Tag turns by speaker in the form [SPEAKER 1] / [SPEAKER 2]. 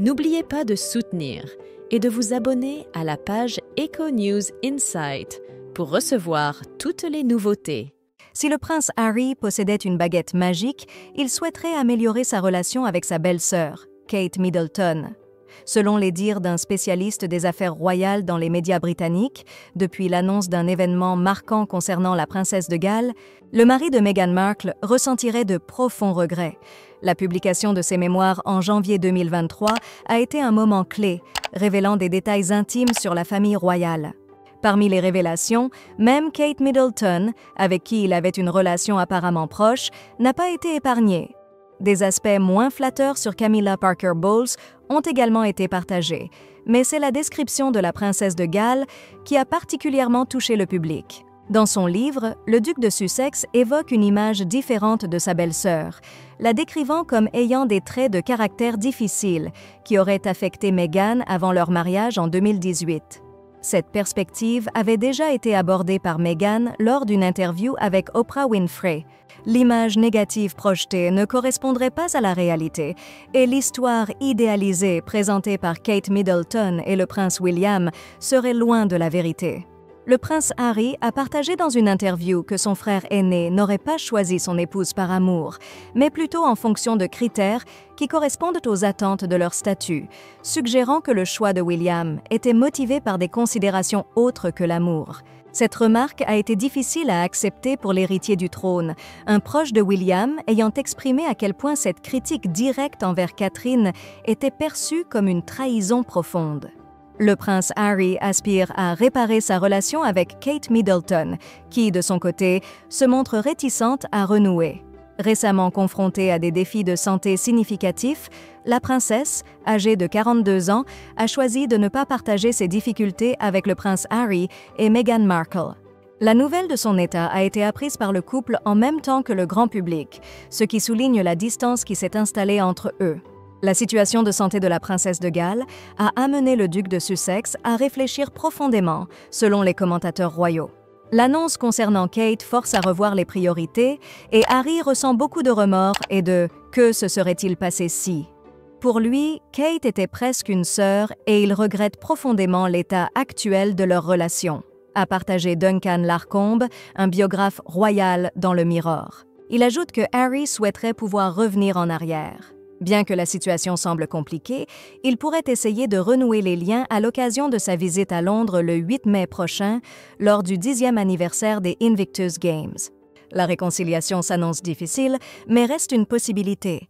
[SPEAKER 1] N'oubliez pas de soutenir et de vous abonner à la page Echo News Insight pour recevoir toutes les nouveautés.
[SPEAKER 2] Si le prince Harry possédait une baguette magique, il souhaiterait améliorer sa relation avec sa belle-sœur, Kate Middleton. Selon les dires d'un spécialiste des affaires royales dans les médias britanniques, depuis l'annonce d'un événement marquant concernant la princesse de Galles, le mari de Meghan Markle ressentirait de profonds regrets. La publication de ses mémoires en janvier 2023 a été un moment clé, révélant des détails intimes sur la famille royale. Parmi les révélations, même Kate Middleton, avec qui il avait une relation apparemment proche, n'a pas été épargnée. Des aspects moins flatteurs sur Camilla Parker Bowles ont également été partagés, mais c'est la description de la princesse de Galles qui a particulièrement touché le public. Dans son livre, le duc de Sussex évoque une image différente de sa belle-sœur, la décrivant comme ayant des traits de caractère difficiles qui auraient affecté Meghan avant leur mariage en 2018. Cette perspective avait déjà été abordée par Meghan lors d'une interview avec Oprah Winfrey. L'image négative projetée ne correspondrait pas à la réalité et l'histoire idéalisée présentée par Kate Middleton et le prince William serait loin de la vérité. Le prince Harry a partagé dans une interview que son frère aîné n'aurait pas choisi son épouse par amour, mais plutôt en fonction de critères qui correspondent aux attentes de leur statut, suggérant que le choix de William était motivé par des considérations autres que l'amour. Cette remarque a été difficile à accepter pour l'héritier du trône, un proche de William ayant exprimé à quel point cette critique directe envers Catherine était perçue comme une trahison profonde. Le prince Harry aspire à réparer sa relation avec Kate Middleton, qui, de son côté, se montre réticente à renouer. Récemment confrontée à des défis de santé significatifs, la princesse, âgée de 42 ans, a choisi de ne pas partager ses difficultés avec le prince Harry et Meghan Markle. La nouvelle de son état a été apprise par le couple en même temps que le grand public, ce qui souligne la distance qui s'est installée entre eux. La situation de santé de la princesse de Galles a amené le duc de Sussex à réfléchir profondément, selon les commentateurs royaux. L'annonce concernant Kate force à revoir les priorités et Harry ressent beaucoup de remords et de « que se serait-il passé si ?» Pour lui, Kate était presque une sœur et il regrette profondément l'état actuel de leur relation, a partagé Duncan Larcombe, un biographe royal dans le Mirror. Il ajoute que Harry souhaiterait pouvoir revenir en arrière. Bien que la situation semble compliquée, il pourrait essayer de renouer les liens à l'occasion de sa visite à Londres le 8 mai prochain, lors du 10e anniversaire des Invictus Games. La réconciliation s'annonce difficile, mais reste une possibilité,